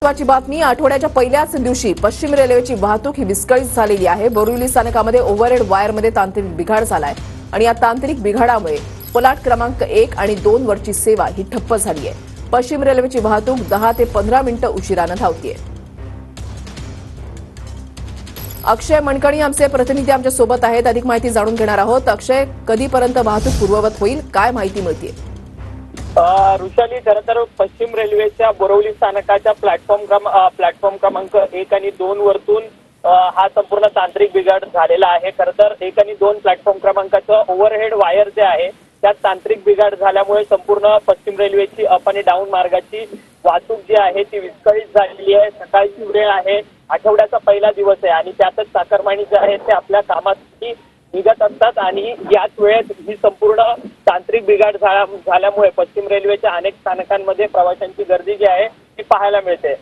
महत्त्वाची बातमी आठवड्याच्या पहिल्याच दिवशी पश्चिम रेल्वेची वाहतूक ही विस्कळीत झालेली आहे। बोरिवली स्थानकामध्ये ओव्हरहेड वायरमध्ये तांत्रिक बिघाड झालाय आणि या तांत्रिक बिघाडामुळे फलाट क्रमांक 1 आणि 2 वरची सेवा ही ठप्प झाली आहे। पश्चिम रेल्वेची वाहतूक 10 ते 15 मिनिटं उशिराने धावतीये। अक्षय मणकणी आमचे प्रतिनिधी आमच्या सोबत आहेत, अधिक माहिती जाणून घेणार आहोत। अक्षय, कधीपर्यंत वाहतूक पूर्ववत होईल, काय माहिती मिळते? ऋषाली, खरं तर पश्चिम रेल्वेच्या बोरिवली स्थानकाच्या प्लॅटफॉर्म क्रमांक 1 आणि 2 वरतून हा संपूर्ण तांत्रिक बिघाड झालेला आहे। खरं तर 1 आणि 2 प्लॅटफॉर्म क्रमांकाचं ओव्हरहेड वायर जे आहे त्यात तांत्रिक बिघाड झाल्यामुळे संपूर्ण पश्चिम रेल्वेची अप आणि डाऊन मार्गाची वाहतूक जी आहे ती विस्कळीत झालेली आहे। सकाळची वेळ आहे, आठवड्याचा पहिला दिवस आहे आणि त्यातच चाकरमानी जे आहे ते आपल्या कामासाठी निघत असतात आणि याच वेळेत ही संपूर्ण तांत्रिक बिघाड झाल्यामुळे पश्चिम रेल्वेच्या अनेक स्थानकांमध्ये प्रवाशांची गर्दी जी आहे ती पाहायला मिळते।